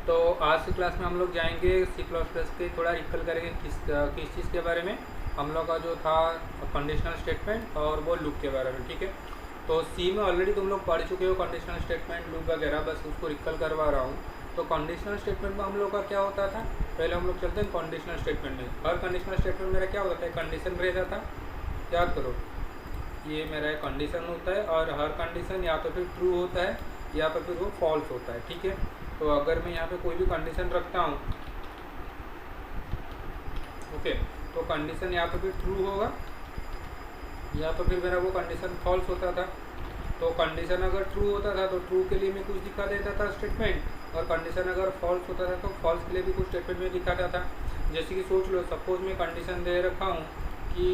तो आज की क्लास में हम लोग जाएंगे सी प्लस प्लस के, थोड़ा रिकल करेंगे किस चीज़ के बारे में। हम लोग का जो था कंडीशनल स्टेटमेंट और वो लूप के बारे में, ठीक है। तो सी में ऑलरेडी तुम लोग पढ़ चुके हो कंडीशनल स्टेटमेंट, लूप वगैरह, बस उसको रिकल करवा रहा हूँ। तो कंडीशनल स्टेटमेंट में हम लोग का क्या होता था, पहले हम लोग चलते हैं कंडीशनल स्टेटमेंट में। हर कंडीशनल स्टेटमेंट मेरा क्या होता था, कंडीशन रहता था, याद करो, ये मेरा एक कंडीशन होता है और हर कंडीशन या तो फिर ट्रू होता है या तो फिर वो फॉल्स होता है, ठीक है। तो अगर मैं यहाँ पे कोई भी कंडीशन रखता हूँ, ओके, तो कंडीशन या तो फिर ट्रू होगा या तो फिर मेरा वो कंडीशन फॉल्स होता था। तो कंडीशन अगर ट्रू होता था तो ट्रू के लिए मैं कुछ दिखा देता था स्टेटमेंट, और कंडीशन अगर फॉल्स होता था तो फॉल्स के लिए भी कुछ स्टेटमेंट में दिखाता था। जैसे कि सोच लो, सपोज मैं कंडीशन दे रखा हूँ कि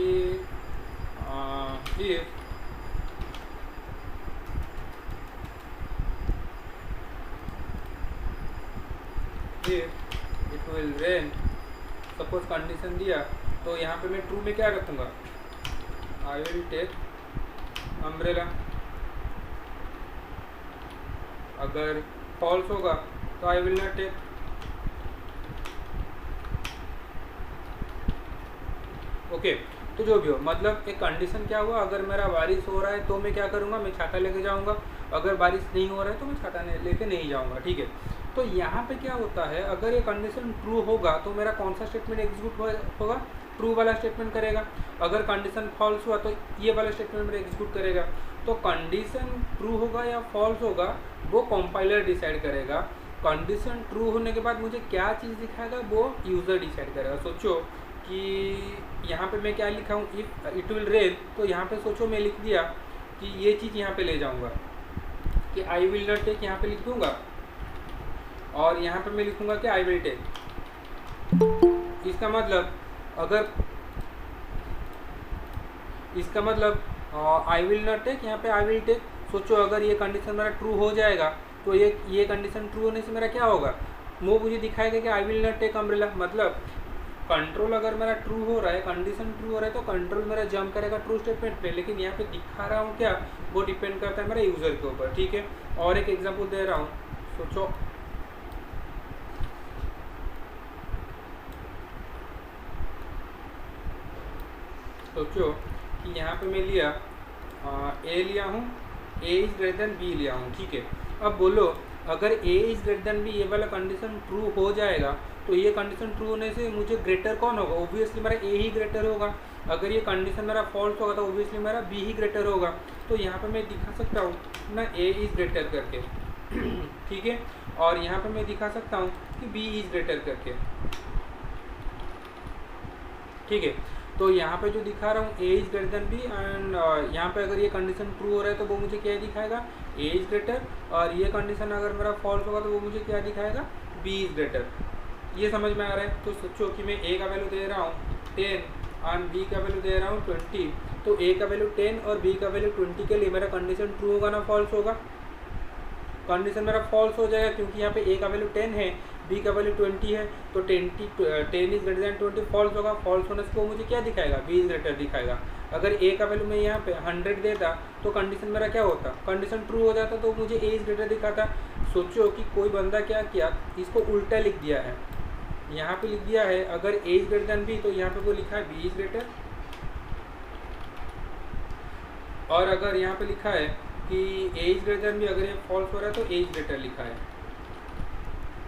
if it will rain, suppose condition दिया, तो यहाँ पे मैं ट्रू में क्या रखूँगा, आई विल टेक अम्ब्रेला। अगर फॉल्स होगा तो I will not take. Okay, तो जो भी हो, मतलब एक कंडीशन क्या हुआ, अगर मेरा बारिश हो रहा है तो मैं क्या करूँगा, मैं छाता लेके जाऊँगा। अगर बारिश नहीं हो रहा है तो मैं छाता लेके नहीं जाऊँगा, ठीक है। तो यहाँ पे क्या होता है, अगर ये कंडीशन ट्रू होगा तो मेरा कौन सा स्टेटमेंट एग्जीक्यूट होगा, ट्रू वाला स्टेटमेंट करेगा। अगर कंडीशन फॉल्स हुआ तो ये वाला स्टेटमेंट मेरा एग्जीक्यूट करेगा। तो कंडीशन ट्रू होगा या फॉल्स होगा वो कंपाइलर डिसाइड करेगा। कंडीशन ट्रू होने के बाद मुझे क्या चीज़ दिखाएगा वो यूज़र डिसाइड करेगा। सोचो कि यहाँ पे मैं क्या लिखा हूँ, इफ़ इट विल रेन, तो यहाँ पे सोचो मैं लिख दिया कि ये चीज़ यहाँ पे ले जाऊँगा कि आई विल नॉट टेक, यहाँ पे लिख दूँगा, और यहाँ पे मैं लिखूँगा कि आई विल टेक। इसका मतलब आई विल नॉट टेक, यहाँ पे आई विल टेक। सोचो अगर ये कंडीशन मेरा ट्रू हो जाएगा तो ये कंडीशन ट्रू होने से मेरा क्या होगा, वो मुझे दिखाएगा कि I will not take umbrella. मतलब कंट्रोल अगर मेरा ट्रू हो रहा है, कंडीशन ट्रू हो रहा है, तो कंट्रोल मेरा जंप करेगा ट्रू स्टेटमेंट पे। लेकिन यहाँ पे दिखा रहा हूँ क्या, वो डिपेंड करता है मेरे यूज़र के ऊपर, ठीक है। और एक एग्जांपल दे रहा हूँ, सोचो कि यहाँ पे मैं लिया ए लिया हूँ, A is greater than B लिया हूँ, ठीक है। अब बोलो अगर A is greater than B, ये वाला कंडीशन ट्रू हो जाएगा तो ये कंडीशन ट्रू होने से मुझे ग्रेटर कौन होगा, ओब्वियसली मेरा ए ही ग्रेटर होगा। अगर ये कंडीशन मेरा फॉल्स होगा तो ओब्वियसली मेरा बी ही ग्रेटर होगा। तो यहाँ पे मैं दिखा सकता हूँ ना ए इज़ ग्रेटर करके, ठीक है, और यहाँ पे मैं दिखा सकता हूँ कि बी इज़ ग्रेटर करके, ठीक है। तो यहाँ पे जो दिखा रहा हूँ A is greater than B, and यहाँ पे अगर ये कंडीशन ट्रू हो रहा है तो वो मुझे क्या दिखाएगा, ए इज़ ग्रेटर, और ये कंडीशन अगर मेरा फॉल्स होगा तो वो मुझे क्या दिखाएगा, बी इज़ ग्रेटर। ये समझ में आ रहा है। तो सोचो कि मैं ए का वैल्यू दे रहा हूँ 10 और बी का वैल्यू दे रहा हूँ 20, तो ए का वैल्यू 10 और बी का वैल्यू 20 के लिए मेरा कंडीशन ट्रू होगा ना फॉल्स होगा, कंडीशन मेरा फॉल्स हो जाएगा, क्योंकि यहाँ पे ए का वैल्यू 10 है, बी का वैल्यू 20 है, तो 10 इज ग्रेटर देन 20 फॉल्स होगा। फॉल्स होने से वो मुझे क्या दिखाएगा, बी इज ग्रेटर दिखाएगा। अगर ए का वैल्यू मैं यहाँ पे 100 देता तो कंडीशन मेरा क्या होता, कंडीशन ट्रू हो जाता, तो मुझे ए इज ग्रेटर दिखाता। सोचो कि कोई बंदा क्या किया, इसको उल्टा लिख दिया है, यहाँ पे लिख दिया है अगर ए इज ग्रेटर देन बी, तो यहाँ पे वो लिखा है बी इज ग्रेटर, और अगर यहाँ पे लिखा है कि A is greater than B, अगर ये फॉल्स हो रहा है तो ए इज ग्रेटर लिखा है,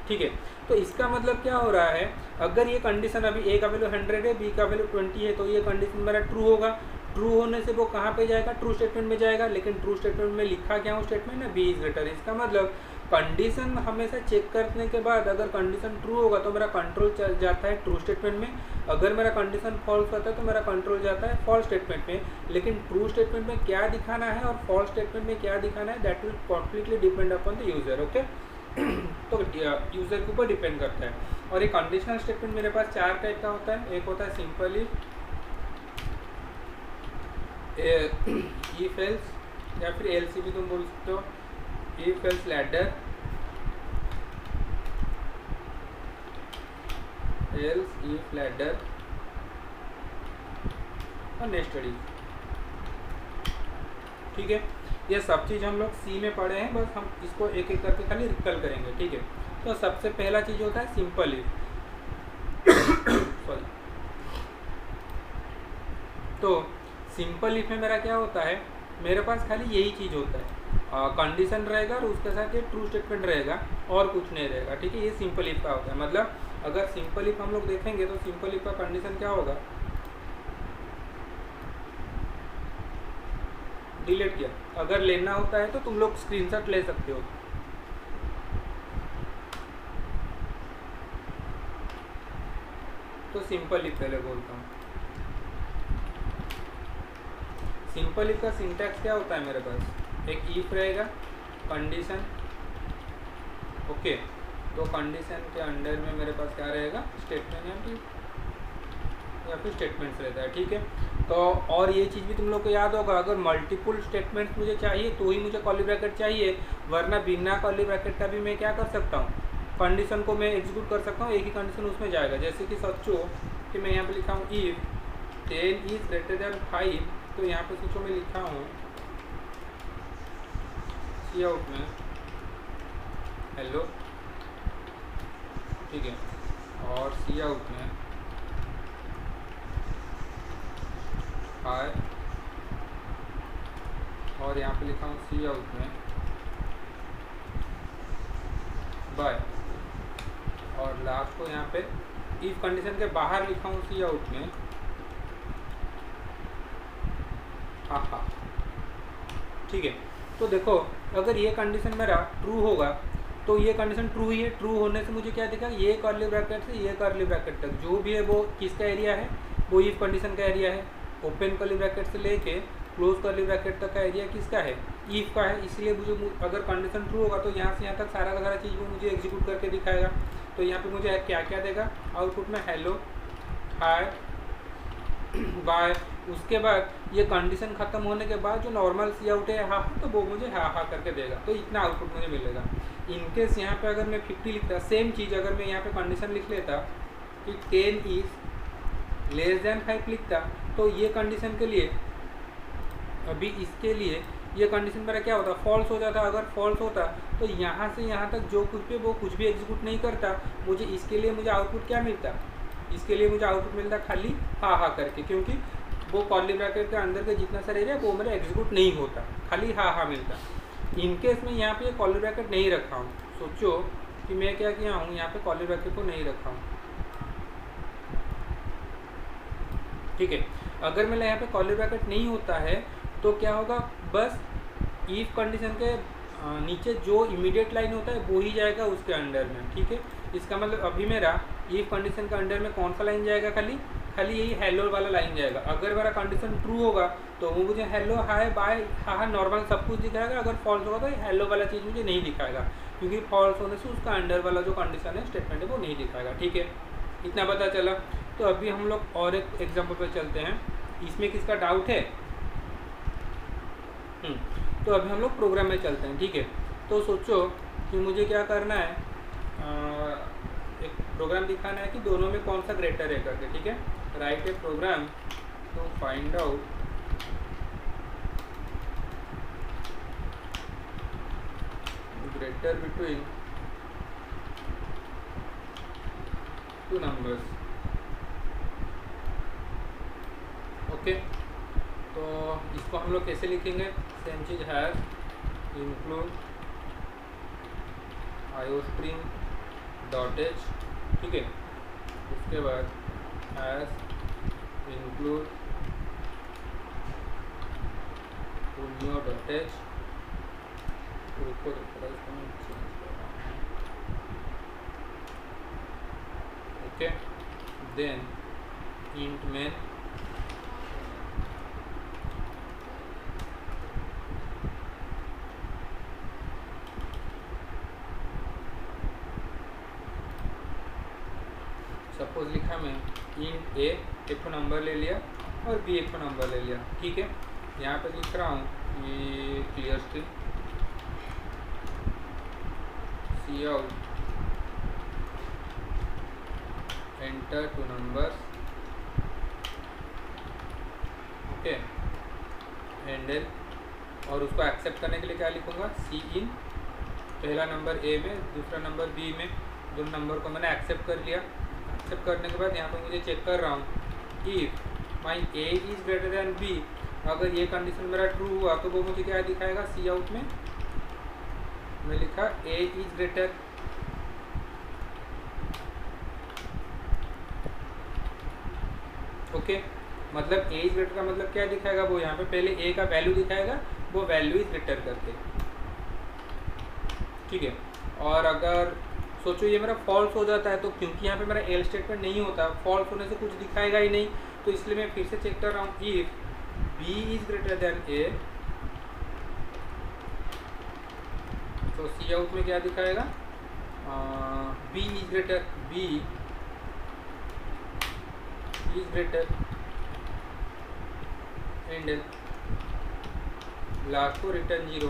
ठीक है। तो इसका मतलब क्या हो रहा है, अगर ये कंडीशन अभी ए का वैल्यू 100 है, बी का वैल्यू 20 है, तो ये कंडीशन मेरा ट्रू होगा। ट्रू होने से वो कहाँ पे जाएगा, ट्रू स्टेटमेंट में जाएगा। लेकिन ट्रू स्टेटमेंट में लिखा क्या हूँ स्टेटमेंट है, बी इज ग्रेटर। इसका मतलब कंडीशन हमेशा चेक करने के बाद अगर कंडीशन ट्रू होगा तो मेरा कंट्रोल चल जाता है ट्रू स्टेटमेंट में, अगर मेरा कंडीशन फॉल्स होता है तो मेरा कंट्रोल जाता है फॉल्स स्टेटमेंट में। लेकिन ट्रू स्टेटमेंट में क्या दिखाना है और फॉल्स स्टेटमेंट में क्या दिखाना है, that will completely depend upon the user, okay. तो यूज़र के ऊपर डिपेंड करता है। और ये कंडीशनल स्टेटमेंट मेरे पास 4 टाइप का होता है। एक होता है सिंपल इफ एल्स, या फिर एलसी भी तुम बोल सकते हो, if else ladder, else if ladder, और नेस्टेड इफ, ठीक है। ये सब चीज़ हम लोग सी में पढ़े हैं, बस हम इसको एक एक करके खाली रिकल करेंगे, ठीक है। तो सबसे पहला चीज़ होता है सिंपल इफ। सॉरी। तो सिंपल इफ में मेरा क्या होता है, मेरे पास खाली यही चीज़ होता है, कंडीशन रहेगा और उसके साथ ये ट्रू स्टेटमेंट रहेगा और कुछ नहीं रहेगा। ठीक है, ये सिंपल इफ का होता है। मतलब अगर सिंपल इफ हम लोग देखेंगे तो सिंपल इफ का कंडीशन क्या होगा, डिलीट किया। अगर लेना होता है तो तुम लोग स्क्रीनशॉट ले सकते हो। तो सिंपल इफ पहले बोलता हूँ। सिंपल इफ का सिंटैक्स क्या होता है, मेरे पास एक इफ रहेगा, कंडीशन, ओके। तो कंडीशन के अंडर में मेरे पास क्या रहेगा, स्टेटमेंट या फिर स्टेटमेंट्स रहता है। ठीक है, तो और ये चीज़ भी तुम लोग को याद होगा, अगर मल्टीपल स्टेटमेंट्स मुझे चाहिए तो ही मुझे कर्ली ब्रैकेट चाहिए, वरना बिना कर्ली ब्रैकेट का भी मैं क्या कर सकता हूँ, कंडीशन को मैं एग्जीक्यूट कर सकता हूँ, एक ही कंडीशन उसमें जाएगा। जैसे कि सोचो कि मैं यहाँ पे लिखा हूँ इफ 10 इज ग्रेटर देन 5, तो यहाँ पे सोचो मैं लिखा हूँ सी आउट में हेलो, ठीक है, और सी आउट में हाय, और यहाँ पे लिखा हूँ सी आउट में बाय, और लास्ट को यहाँ पे इफ कंडीशन के बाहर लिखा हूँ सी आउट में हा। ठीक है, तो देखो अगर ये कंडीशन मेरा ट्रू होगा तो ये कंडीशन ट्रू ही है। ट्रू होने से मुझे क्या दिखा, ये कर्ली ब्रैकेट से ये कर्ली ब्रैकेट तक जो भी है वो किसका एरिया है, वो इफ कंडीशन का एरिया है। ओपन कर्ली ब्रैकेट से लेके क्लोज कर्ली ब्रैकेट तक का एरिया किसका है, इफ का है। इसलिए मुझे अगर कंडीशन ट्रू होगा तो यहाँ से यहाँ तक सारा का सारा चीज़ वो मुझे एग्जीक्यूट करके दिखाएगा। तो यहाँ पे मुझे क्या क्या देगा, आउटपुट में हेलो, हाय, बाय। उसके बाद ये कंडीशन खत्म होने के बाद जो नॉर्मल सी आउट है हाँ, तो वो मुझे हाँ करके देगा। तो इतना आउटपुट मुझे मिलेगा। इनकेस यहाँ पे अगर मैं 50 लिखता, सेम चीज़ अगर मैं यहाँ पे कंडीशन लिख लेता कि 10 इज लेस देन 5 लिखता, तो ये कंडीशन के लिए अभी इसके लिए ये कंडीशन मेरा क्या होता, फॉल्स हो जाता। अगर फॉल्स होता तो यहाँ से यहाँ तक जो कुछ भी वो कुछ भी एग्जीक्यूट नहीं करता। मुझे इसके लिए मुझे आउटपुट क्या मिलता, इसके लिए मुझे आउटपुट मिलता खाली हाँ करके, क्योंकि वो कर्ली ब्रैकेट के अंदर के जितना सारे एरिया वो मेरा एग्जीक्यूट नहीं होता, खाली हाँ मिलता। इनकेस में यहाँ पे कर्ली ब्रैकेट नहीं रखा हूँ, सोचो कि मैं क्या किया हूँ, यहाँ पे कर्ली ब्रैकेट को नहीं रखा हूँ। ठीक है, अगर मेरा यहाँ पे कर्ली ब्रैकेट नहीं होता है तो क्या होगा, बस इफ कंडीशन के नीचे जो इमीडिएट लाइन होता है वो ही जाएगा उसके अंडर में। ठीक है, इसका मतलब अभी मेरा इफ कंडीशन के अंडर में कौन सा लाइन जाएगा, खाली यही हेलो वाला लाइन जाएगा। अगर मेरा कंडीशन ट्रू होगा तो वो मुझे हेलो, हाय, बाय, हाँ नॉर्मल सब कुछ दिखाएगा। अगर फॉल्स होगा तो हेलो वाला चीज़ मुझे नहीं दिखाएगा, क्योंकि फॉल्स होने से उसका अंडर वाला जो कंडीशन है, स्टेटमेंट है, वो नहीं दिखाएगा। ठीक है, इतना पता चला। तो अभी हम लोग और एक एग्जाम्पल पर चलते हैं। इसमें किसका डाउट है, तो अभी हम लोग प्रोग्राम में चलते हैं। ठीक है, तो सोचो कि मुझे क्या करना है, एक प्रोग्राम दिखाना है कि दोनों में कौन सा ग्रेटर है करके। ठीक है, write a program to find out greater between two numbers. Okay, तो इसको हम लोग कैसे लिखेंगे, सेम चीज hash include iostream dot h. ठीक है, उसके बाद hash include conio dot h. Okay, then int main suppose लिखा मैं इंट ए एक नंबर ले लिया और बी एक नंबर ले लिया। ठीक है, यहाँ पे लिख रहा हूँ ये clear string C out enter two numbers. Okay, handle, और उसको एक्सेप्ट करने के लिए क्या लिखूँगा, सी इन पहला नंबर ए में, दूसरा नंबर बी में, दोनों नंबर को मैंने एक्सेप्ट कर लिया। एक्सेप्ट करने के बाद यहाँ पे मुझे चेक कर रहा हूँ if my A is greater than B, अगर ये कंडीशन मेरा ट्रू हुआ तो वो मुझे क्या दिखाएगा सी आउट में। मैं लिखा ए इज़ ग्रेटर, ओके मतलब ए इज ग्रेटर का मतलब क्या दिखाएगा, वो यहाँ पे पहले ए का वैल्यू दिखाएगा, वो वैल्यू इज ग्रेटर करके, ठीक है। और अगर सोचो ये मेरा फॉल्स हो जाता है तो क्योंकि यहाँ पे मेरा एल स्टेटमेंट नहीं होता, फॉल्स होने से कुछ दिखाएगा ही नहीं, तो इसलिए मैं फिर से चेक कर रहा हूँ if B is greater than A, तो सी आउट में क्या दिखाएगा, B is greater, B is greater and last को रिटर्न 0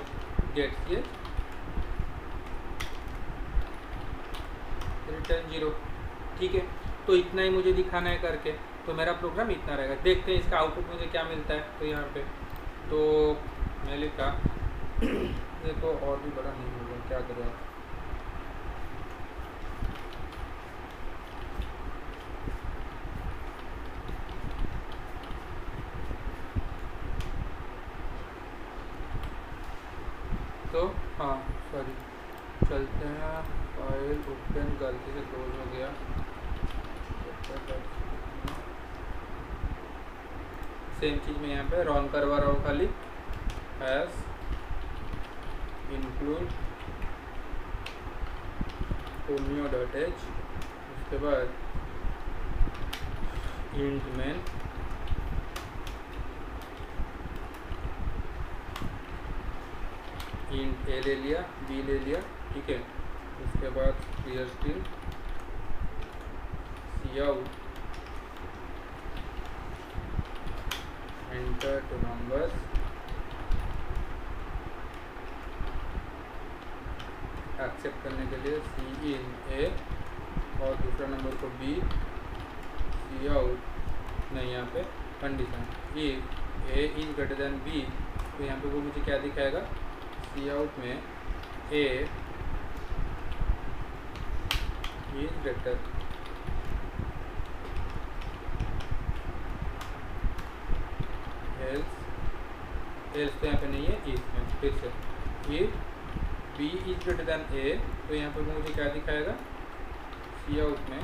गेट्स ये रिटर्न 0, ठीक है। तो इतना ही मुझे दिखाना है करके, तो मेरा प्रोग्राम इतना रहेगा। देखते हैं इसका आउटपुट मुझे क्या मिलता है। तो यहाँ पे तो मैं लिखा ये तो और भी बड़ा नहीं होगा, क्या करें आप। तो हाँ सॉरी, चलते हैं, फाइल ओपन गलती से क्लोज हो गया। सेम चीज़ में यहाँ पे रन करवा रहा हूँ, खाली एस इंक्लूड omeo.h, उसके बाद इंट मेन इंट ए ले लिया, बी ले लिया, ठीक है। उसके बाद clear string C out enter two numbers, accept करने के लिए सी इन ए और दूसरा नंबर को बी, सी आउट नहीं, यहाँ पे condition if A is greater than B, तो यहाँ पे वो मुझे क्या दिखाएगा, सी आउट में A is greater else, else तो यहाँ पे नहीं है, इसमें फिर से if B is greater than A, तो यहाँ पे मुझे क्या दिखाएगा, सी आउट में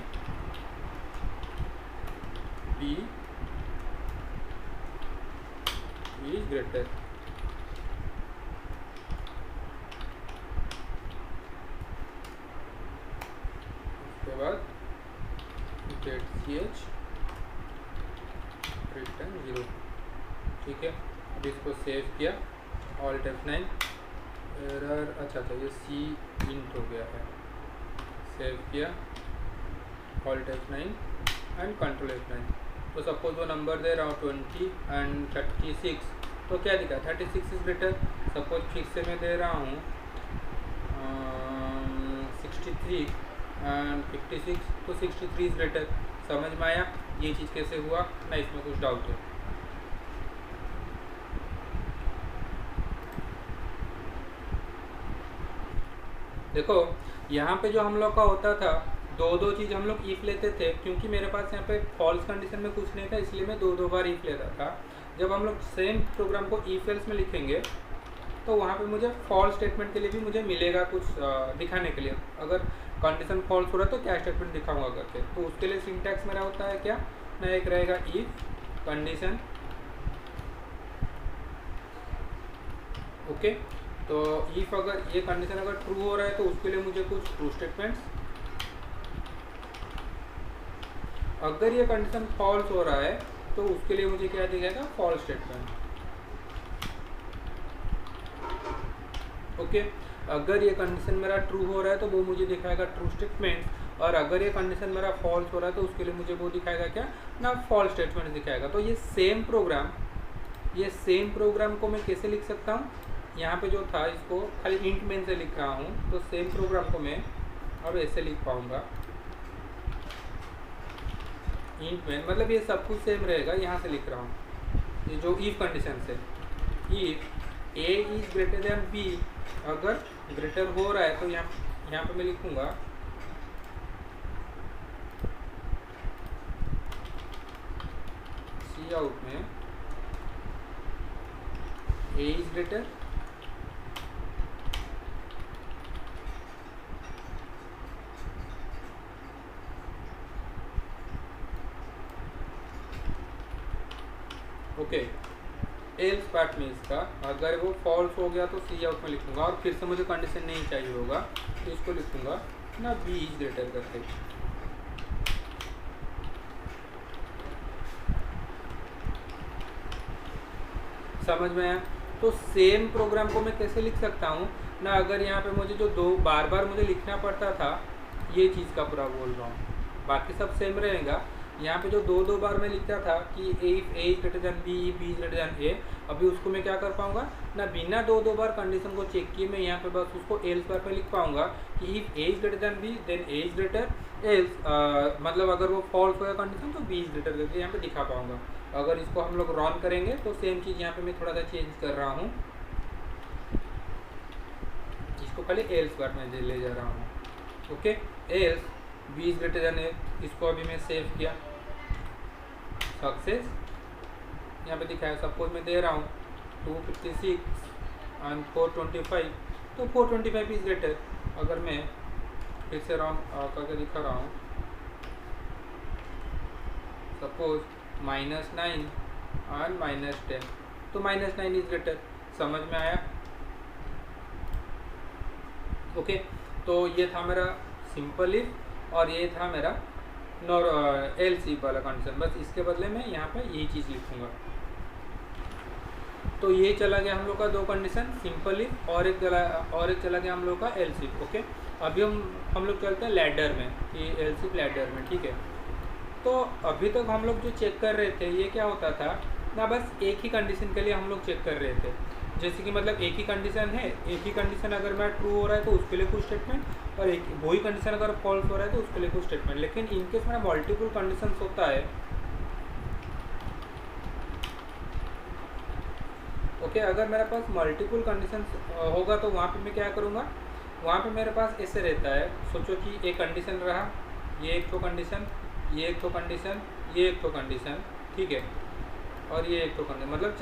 बी इज ग्रेटर, उसके बाद गेट सी एच रिटर्न 0, ठीक है। अब इसको सेव किया, ऑल्ट F9, एरर, अच्छा ये सी इंट हो गया है, सेव किया, alt F9 and control F9। तो सपोज वो नंबर दे रहा हूँ 20 एंड 36, तो क्या दिखा 36 इज ग्रेटर। सपोज फिर से मैं दे रहा हूँ 63 एंड 56, तो 63 इज ग्रेटर। समझ में आया ये चीज़ कैसे हुआ ना, इसमें कुछ डाउट है। देखो यहाँ पे जो हम लोग का होता था, दो चीज़ हम लोग इफ लेते थे, क्योंकि मेरे पास यहाँ पे फॉल्स कंडीशन में कुछ नहीं था, इसलिए मैं दो बार इफ लेता था। जब हम लोग सेम प्रोग्राम को इफ एल्स में लिखेंगे तो वहाँ पे मुझे फॉल्स स्टेटमेंट के लिए भी मुझे मिलेगा कुछ दिखाने के लिए। अगर कंडीशन फॉल्स हो रहा है तो क्या स्टेटमेंट दिखाऊंगा करके, तो उसके लिए सिंटैक्स मेरा होता है क्या ना, एक रहेगा इफ कंडीशन, ओके। तो इफ अगर ये कंडीशन अगर ट्रू हो रहा है तो उसके लिए मुझे कुछ ट्रू स्टेटमेंट्स, अगर ये कंडीशन फॉल्स हो रहा है तो उसके लिए मुझे क्या दिखाएगा, फॉल्स स्टेटमेंट, ओके। अगर ये कंडीशन मेरा ट्रू हो रहा है तो वो मुझे दिखाएगा ट्रू स्टेटमेंट, और अगर ये कंडीशन मेरा फॉल्स हो रहा है तो उसके लिए मुझे वो दिखाएगा क्या ना, फॉल्स स्टेटमेंट दिखाएगा। तो ये सेम प्रोग्राम को मैं कैसे लिख सकता हूँ, यहाँ पे जो था इसको खाली इंट मेन से लिख रहा हूँ, तो सेम प्रोग्राम को मैं अब ऐसे लिख पाऊँगा, इंट मेन मतलब ये सब कुछ सेम रहेगा, यहाँ से लिख रहा हूँ ये जो इफ कंडीशन से, if A is greater than B, अगर ग्रेटर हो रहा है तो यहाँ पे मैं लिखूंगा सी आउट में A is greater okay. Else part में इसका अगर वो फॉल्स हो गया तो सी आउट में लिखूंगा, और फिर से मुझे कंडीशन नहीं चाहिए होगा तो इसको लिखूंगा ना बी इज ग्रेटर करके। समझ में आया? तो सेम प्रोग्राम को मैं कैसे लिख सकता हूँ ना, अगर यहाँ पे मुझे जो बार बार मुझे लिखना पड़ता था, ये चीज़ का पूरा बोल रहा हूँ, बाकी सब सेम रहेगा। यहाँ पे जो दो बार मैं लिखता था कि A is greater than B, B is greater than A, अभी उसको मैं क्या कर पाऊंगा ना, बिना दो बार कंडीशन को चेक किए मैं यहाँ पे बस उसको एल्स बार पे लिख पाऊंगा कि if A is greater than B then A is greater else, मतलब अगर वो फॉल्स होगा कंडीशन तो बी इज ग्रेटर करके यहाँ पे दिखा पाऊंगा। अगर इसको हम लोग रन करेंगे तो सेम चीज़ यहाँ पे मैं थोड़ा सा चेंज कर रहा हूँ, इसको खाली एल्स बार में ले जा रहा हूँ। Okay, else B is greater than A, इसको अभी मैं सेव किया, सक्सेस यहाँ पे दिखाया। सपोज मैं दे रहा हूँ 256 एंड 425, तो 425 इज ग्रेटर। अगर मैं फिर से रन करके दिखा रहा हूँ, सपोज -9 एंड -10, तो -9 इज ग्रेटर। समझ में आया? ओके, तो ये था मेरा सिंपल इफ और ये था मेरा एल्स इफ वाला कंडीशन। बस इसके बदले में यहाँ पे यही चीज़ लिखूंगा। तो ये चला गया हम लोग का दो कंडीशन, सिंपल इफ, और एक चला गया हम लोग का एल्स इफ। ओके, अभी हम लोग चलते हैं लैडर में, कि एल्स इफ लैडर में। ठीक है, तो अभी तक हम लोग जो चेक कर रहे थे ये क्या होता था ना, बस एक ही कंडीशन के लिए हम लोग चेक कर रहे थे। जैसे कि मतलब एक ही कंडीशन है, एक ही कंडीशन अगर मेरा ट्रू हो रहा है तो उसके लिए कुछ स्टेटमेंट, और एक वही कंडीशन अगर फॉल्स हो रहा है तो उसके लिए कुछ स्टेटमेंट। लेकिन इनकेस मेरा मल्टीपल कंडीशंस होता है, ओके, अगर मेरे पास मल्टीपल कंडीशंस होगा तो वहाँ पे मैं क्या करूँगा, वहाँ पे मेरे पास ऐसे रहता है, सोचो कि एक कंडीशन रहा, ये एक तो कंडीशन, ये एक तो कंडीशन, ये एक तो कंडीशन, ठीक है, और ये एक तो कंडीशन, मतलब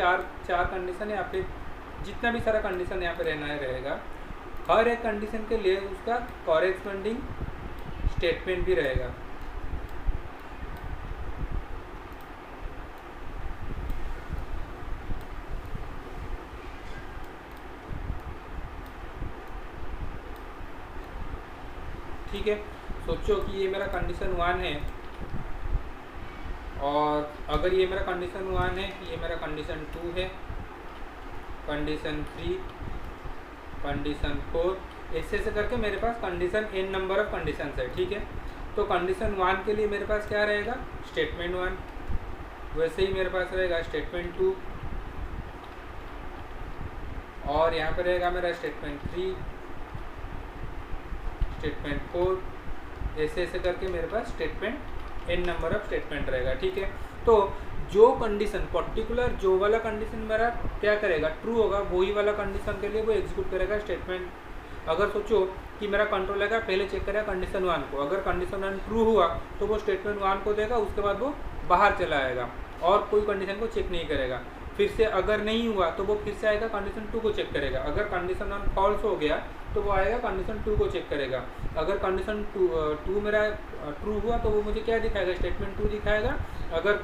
चार कंडीशन है। या फिर जितना भी सारा कंडीशन यहाँ पे रहना है रहेगा, हर एक कंडीशन के लिए उसका कॉरेस्पॉन्डिंग स्टेटमेंट भी रहेगा। ठीक है, सोचो कि ये मेरा कंडीशन 1 है, और अगर ये मेरा कंडीशन 1 है, ये मेरा कंडीशन 2 है, कंडीशन 3, कंडीशन 4, ऐसे करके मेरे पास condition n number of condition है। ठीक है, तो कंडीशन 1 के लिए मेरे पास क्या रहेगा, स्टेटमेंट 1, वैसे ही मेरे पास रहेगा स्टेटमेंट 2, और यहाँ पे रहेगा मेरा स्टेटमेंट 3, स्टेटमेंट 4, ऐसे करके मेरे पास statement n number of statement रहेगा। ठीक है, तो जो कंडीशन पर्टिकुलर, जो वाला कंडीशन मेरा क्या करेगा, ट्रू होगा, वही वाला कंडीशन के लिए वो एग्जीक्यूट करेगा स्टेटमेंट। अगर सोचो कि मेरा कंट्रोलर का पहले चेक करेगा कंडीशन 1 को, अगर कंडीशन 1 ट्रू हुआ तो वो स्टेटमेंट 1 को देगा, उसके बाद वो बाहर चला आएगा और कोई कंडीशन को चेक नहीं करेगा। फिर से अगर नहीं हुआ तो वो फिर से आएगा कंडीशन 2 को चेक करेगा। अगर कंडीशन 1 फॉल्स हो गया तो वो आएगा कंडीशन 2 को चेक करेगा। अगर कंडीशन 2 मेरा ट्रू हुआ तो वो मुझे क्या दिखाएगा, स्टेटमेंट 2 दिखाएगा। अगर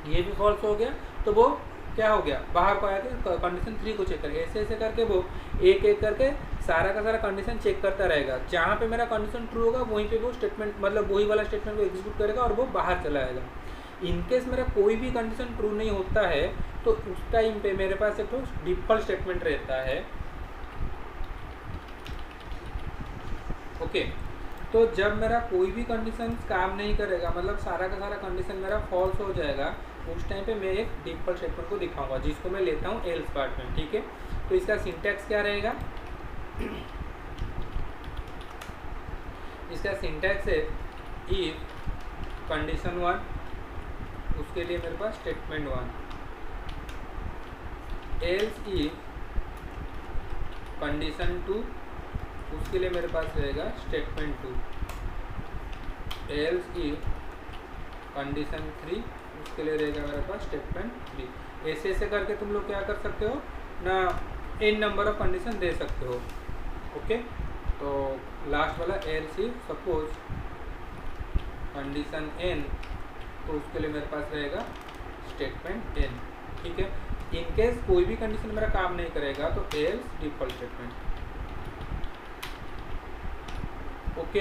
ये भी फॉल्स हो गया तो वो क्या हो गया, बाहर को आएगा कंडीशन 3 को चेक करेगा। ऐसे करके वो एक करके सारा का सारा कंडीशन चेक करता रहेगा। जहाँ पे मेरा कंडीशन ट्रू होगा वहीं पे वो स्टेटमेंट, मतलब वही वाला स्टेटमेंट को एग्जीक्यूट करेगा और वो बाहर चला आएगा। इनकेस मेरा कोई भी कंडीशन ट्रू नहीं होता है तो उस टाइम पे मेरे पास एक तो डिफॉल्ट स्टेटमेंट रहता है। ओके, तो जब मेरा कोई भी कंडीशन काम नहीं करेगा, मतलब सारा का सारा कंडीशन मेरा फॉल्स हो जाएगा, उस टाइम पे मैं एक डिफॉल्ट स्टेटमेंट को दिखाऊंगा जिसको मैं लेता हूँ एल्स पार्ट में। ठीक है, तो इसका सिंटैक्स क्या रहेगा, इसका सिंटैक्स है इफ कंडीशन 1, उसके लिए मेरे पास स्टेटमेंट 1, एल्स इफ कंडीशन 2, उसके लिए मेरे पास रहेगा स्टेटमेंट 2, एल्स इफ कंडीशन 3, उसके लिए रहेगा मेरे पास स्टेटमेंट 3। ऐसे ऐसे करके तुम लोग क्या कर सकते हो ना, n नंबर ऑफ कंडीशन दे सकते हो। ओके, तो लास्ट वाला else if suppose condition n, तो उसके लिए मेरे पास रहेगा स्टेटमेंट n। ठीक है, इन केस कोई भी कंडीशन मेरा काम नहीं करेगा तो एल्स डिफॉल्ट स्टेटमेंट। ओके,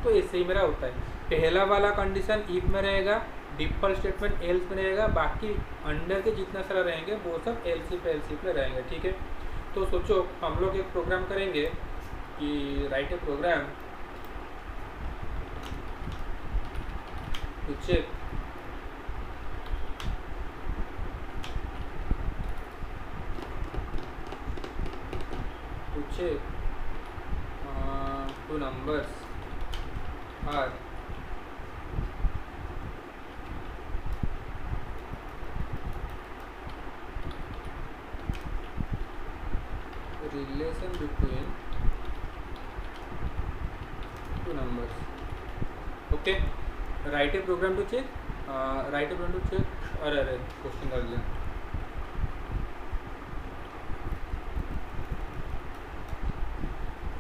तो ऐसे ही मेरा होता है। पहला वाला कंडीशन इफ में रहेगा, डिफॉल्ट स्टेटमेंट एल्स में रहेगा, बाकी अंडर के जितना सारा रहेंगे वो सब एल्स इफ में रहेंगे। ठीक है, तो सोचो हम लोग एक प्रोग्राम करेंगे कि write a program to check two numbers are relation between two numbers. Okay, write a program to check अरे क्वेश्चन कर लिया।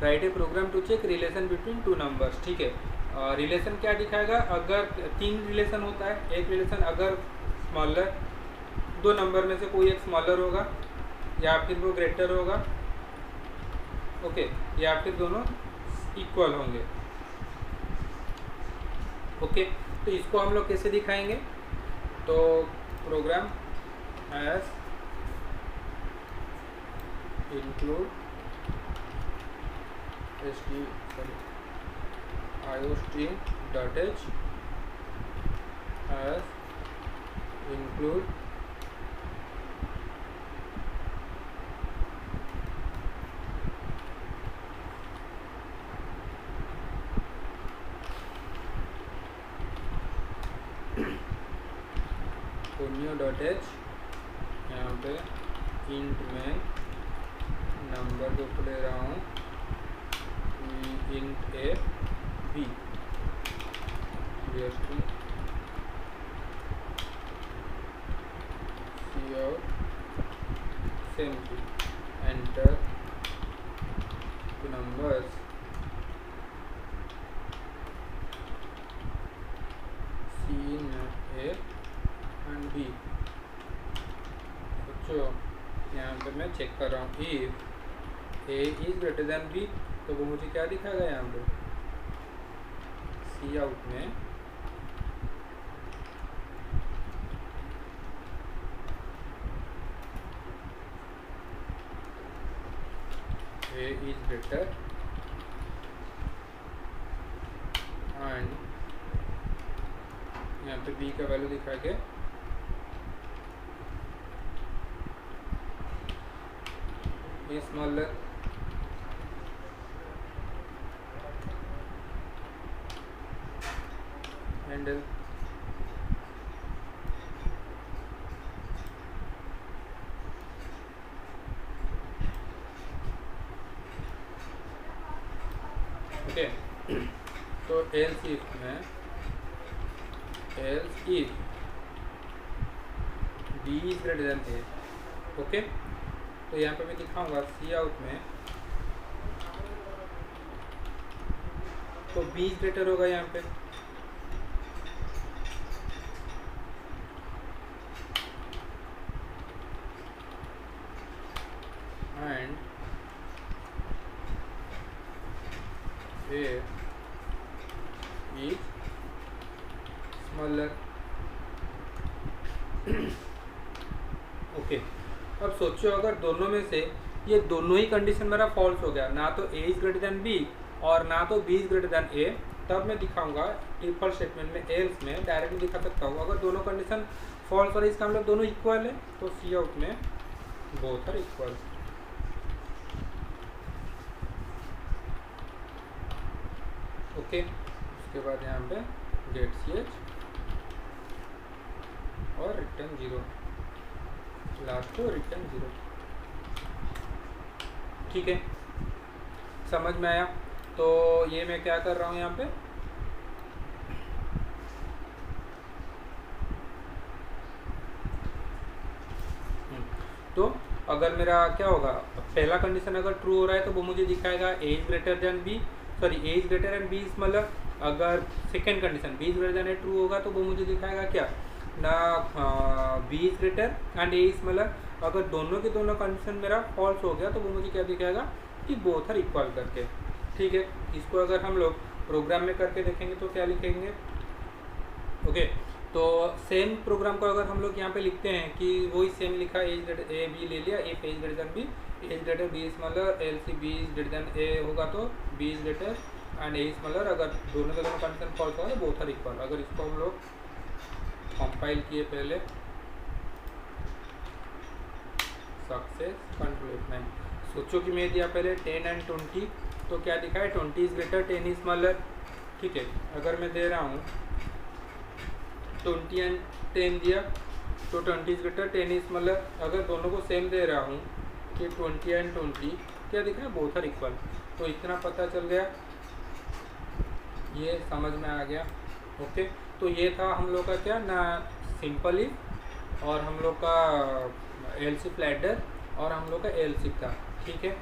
Write a program to check relation between two numbers. ठीक है, रिलेशन क्या दिखाएगा, अगर 3 रिलेशन होता है, एक रिलेशन अगर स्मॉलर, 2 नंबर में से कोई एक स्मॉलर होगा या फिर वो ग्रेटर होगा, ओके, या फिर दोनों इक्वल होंगे। ओके, तो इसको हम लोग कैसे दिखाएंगे, तो program as include iostream.h as include .h, यहाँ पे इंट में नंबर को ले रहा हूँ int a b, cout same thing, enter the numbers c in a and b। तो यहाँ पे मैं चेक कर रहा हूँ if a is greater then b, तो वो मुझे क्या दिखाएगा यहाँ पे सी आउट में a इज ग्रेटर एंड यहाँ पे b का वैल्यू दिखा के स्मॉलर हैंडल ओके, तो एल्स इफ में else if b is greater then a। Okay, तो यहाँ पे मैं दिखाऊंगा सी आउट में, तो b इज ग्रेटर होगा यहाँ पे, and a is smaller. Okay, अब सोचो अगर दोनों में से ये दोनों ही कंडीशन मेरा फॉल्स हो गया, ना तो a is greater then b और ना तो b is greater then a, तब मैं दिखाऊंगा डिफॉल्ट स्टेटमेंट में एल्स में डायरेक्टली दिखा सकता हूँ अगर दोनों कंडीशन फॉल्स और इसका मतलब दोनों इक्वल है, तो सी आउट में बोथ आर इक्वल। ओके, उसके बाद यहाँ पे गेट ch और रिटर्न 0, लास्ट को रिटर्न 0। ठीक है, समझ में आया? तो ये मैं क्या कर रहा हूँ यहाँ पे, तो अगर मेरा क्या होगा, पहला कंडीशन अगर ट्रू हो रहा है तो वो मुझे दिखाएगा A is greater than B, sorry A is greater than B, मतलब अगर second condition B is greater than A true होगा तो वो मुझे दिखाएगा क्या ना, B is greater and A is, मतलब अगर दोनों के दोनों कंडीशन मेरा फॉल्स हो गया तो वो मुझे क्या दिखाएगा कि बोथ आर इक्वल करके। ठीक है, इसको अगर हम लोग प्रोग्राम में करके देखेंगे तो क्या लिखेंगे, ओके तो सेम प्रोग्राम को अगर हम लोग यहाँ पे लिखते हैं कि वही सेम लिखा ए बी ले लिया, A is greater than B, A is greater B is मतलब else B is greater than A होगा तो B is greater and A is मतलब अगर दोनों के दोनों कंडीशन फॉल्स होगा तो बोथ आर इक्वल। अगर इसको हम लोग कंपाइल किए पहले, सक्सेस कंट्रोल F9, सोचो कि मैं दिया पहले 10 एंड 20 तो क्या दिखा है 20 इज ग्रेटर 10 इज स्मॉलर। ठीक है, अगर मैं दे रहा हूँ 20 एंड 10 दिया तो 20 इज ग्रेटर 10 इज स्मॉलर। अगर दोनों को सेम दे रहा हूँ कि 20 एंड 20 क्या दिखा है बोथ आर इक्वल, तो इतना पता चल गया, ये समझ में आ गया। ओके, तो ये था हम लोग का क्या ना सिंपल इफ और हम लोग का एल सी फ्लैटर और हम लोग का एल सी था। ठीक है।